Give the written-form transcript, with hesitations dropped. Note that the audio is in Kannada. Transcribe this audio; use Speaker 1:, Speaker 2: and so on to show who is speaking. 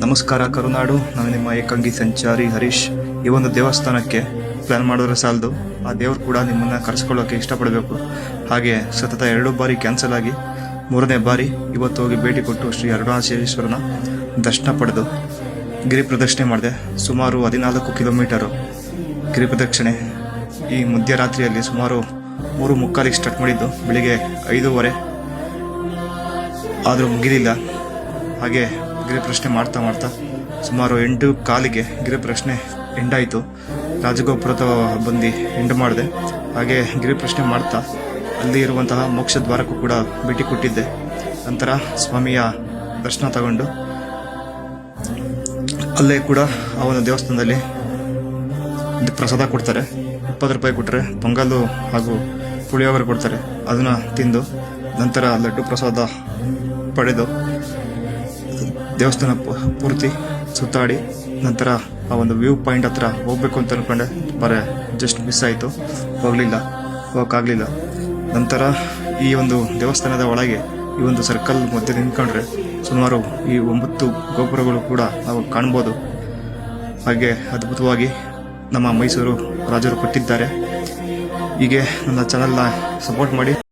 Speaker 1: ನಮಸ್ಕಾರ ಕರುನಾಡು. ನಾನು ನಿಮ್ಮ ಏಕಾಂಗಿ ಸಂಚಾರಿ ಹರೀಶ್. ಈ ಒಂದು ದೇವಸ್ಥಾನಕ್ಕೆ ಪ್ಲಾನ್ ಮಾಡಿದ್ರೆ ಸಾಲದು, ಆ ದೇವರು ಕೂಡ ನಿಮ್ಮನ್ನು ಕರೆಸ್ಕೊಳ್ಳೋಕೆ ಇಷ್ಟಪಡಬೇಕು. ಹಾಗೆ ಸತತ 2 ಬಾರಿ ಕ್ಯಾನ್ಸಲ್ ಆಗಿ 3ನೇ ಬಾರಿ ಇವತ್ತು ಹೋಗಿ ಭೇಟಿ ಕೊಟ್ಟು ಶ್ರೀ ಅರುಣಾಚಲೇಶ್ವರನ ದರ್ಶನ ಪಡೆದು ಗಿರಿ ಪ್ರದಕ್ಷಿಣೆ ಮಾಡಿದೆ. ಸುಮಾರು 14 ಕಿಲೋಮೀಟರು ಗಿರಿ ಪ್ರದಕ್ಷಿಣೆ. ಈ ಮಧ್ಯರಾತ್ರಿಯಲ್ಲಿ ಸುಮಾರು 3:45 ಸ್ಟಾರ್ಟ್ ಮಾಡಿದ್ದು, ಬೆಳಿಗ್ಗೆ 5:15 ಆದರೂ ಮುಗಿಲಿಲ್ಲ. ಹಾಗೆ ಗಿರಿ ಪ್ರದಕ್ಷಿಣೆ ಮಾಡ್ತಾ ಸುಮಾರು 8:15ಗೆ ಗಿರಿ ಪ್ರದಕ್ಷಿಣೆ ಎಂಡಾಯಿತು. ರಾಜಗೋಪುರದ ಬಂದು ಎಂಡ್ ಮಾಡಿದೆ. ಹಾಗೆ ಗಿರಿ ಪ್ರದಕ್ಷಿಣೆ ಮಾಡ್ತಾ ಅಲ್ಲಿ ಇರುವಂತಹ ಮೋಕ್ಷ ದ್ವಾರಕ್ಕೂ ಕೂಡ ಭೇಟಿ ಕೊಟ್ಟಿದ್ದೆ. ನಂತರ ಸ್ವಾಮಿಯ ದರ್ಶನ ತಗೊಂಡು ಅಲ್ಲೇ ಕೂಡ ಆ ಒಂದು ದೇವಸ್ಥಾನದಲ್ಲಿ ಪ್ರಸಾದ ಕೊಡ್ತಾರೆ. 20 ರೂಪಾಯಿ ಕೊಟ್ಟರೆ ಪೊಂಗಲ್ಲು ಹಾಗೂ ಪುಳಿಯೋಗರೆ ಕೊಡ್ತಾರೆ. ಅದನ್ನು ತಿಂದು ನಂತರ ಲಡ್ಡು ಪ್ರಸಾದ ಪಡೆದು ದೇವಸ್ಥಾನ ಪೂರ್ತಿ ಸುತ್ತಾಡಿ ನಂತರ ಆ ಒಂದು ವ್ಯೂ ಪಾಯಿಂಟ್ ಹತ್ರ ಹೋಗ್ಬೇಕು ಅಂತ ಅಂದ್ಕೊಂಡೆ. ಜಸ್ಟ್ ಮಿಸ್ ಆಯಿತು, ಹೋಗೋಕ್ಕಾಗಲಿಲ್ಲ. ನಂತರ ಈ ಒಂದು ದೇವಸ್ಥಾನದ ಒಳಗೆ ಈ ಒಂದು ಸರ್ಕಲ್ ಮಧ್ಯೆ ನಿಂತ್ಕೊಂಡ್ರೆ ಸುಮಾರು ಈ 9 ಗೋಪುರಗಳು ಕೂಡ ನಾವು ಕಾಣ್ಬೋದು. ಹಾಗೆ ಅದ್ಭುತವಾಗಿ ನಮ್ಮ ಮೈಸೂರು ರಾಜರು ಕೊಟ್ಟಿದ್ದಾರೆ. ಹೀಗೆ ನನ್ನ ಚಾನಲ್ನ ಸಪೋರ್ಟ್ ಮಾಡಿ.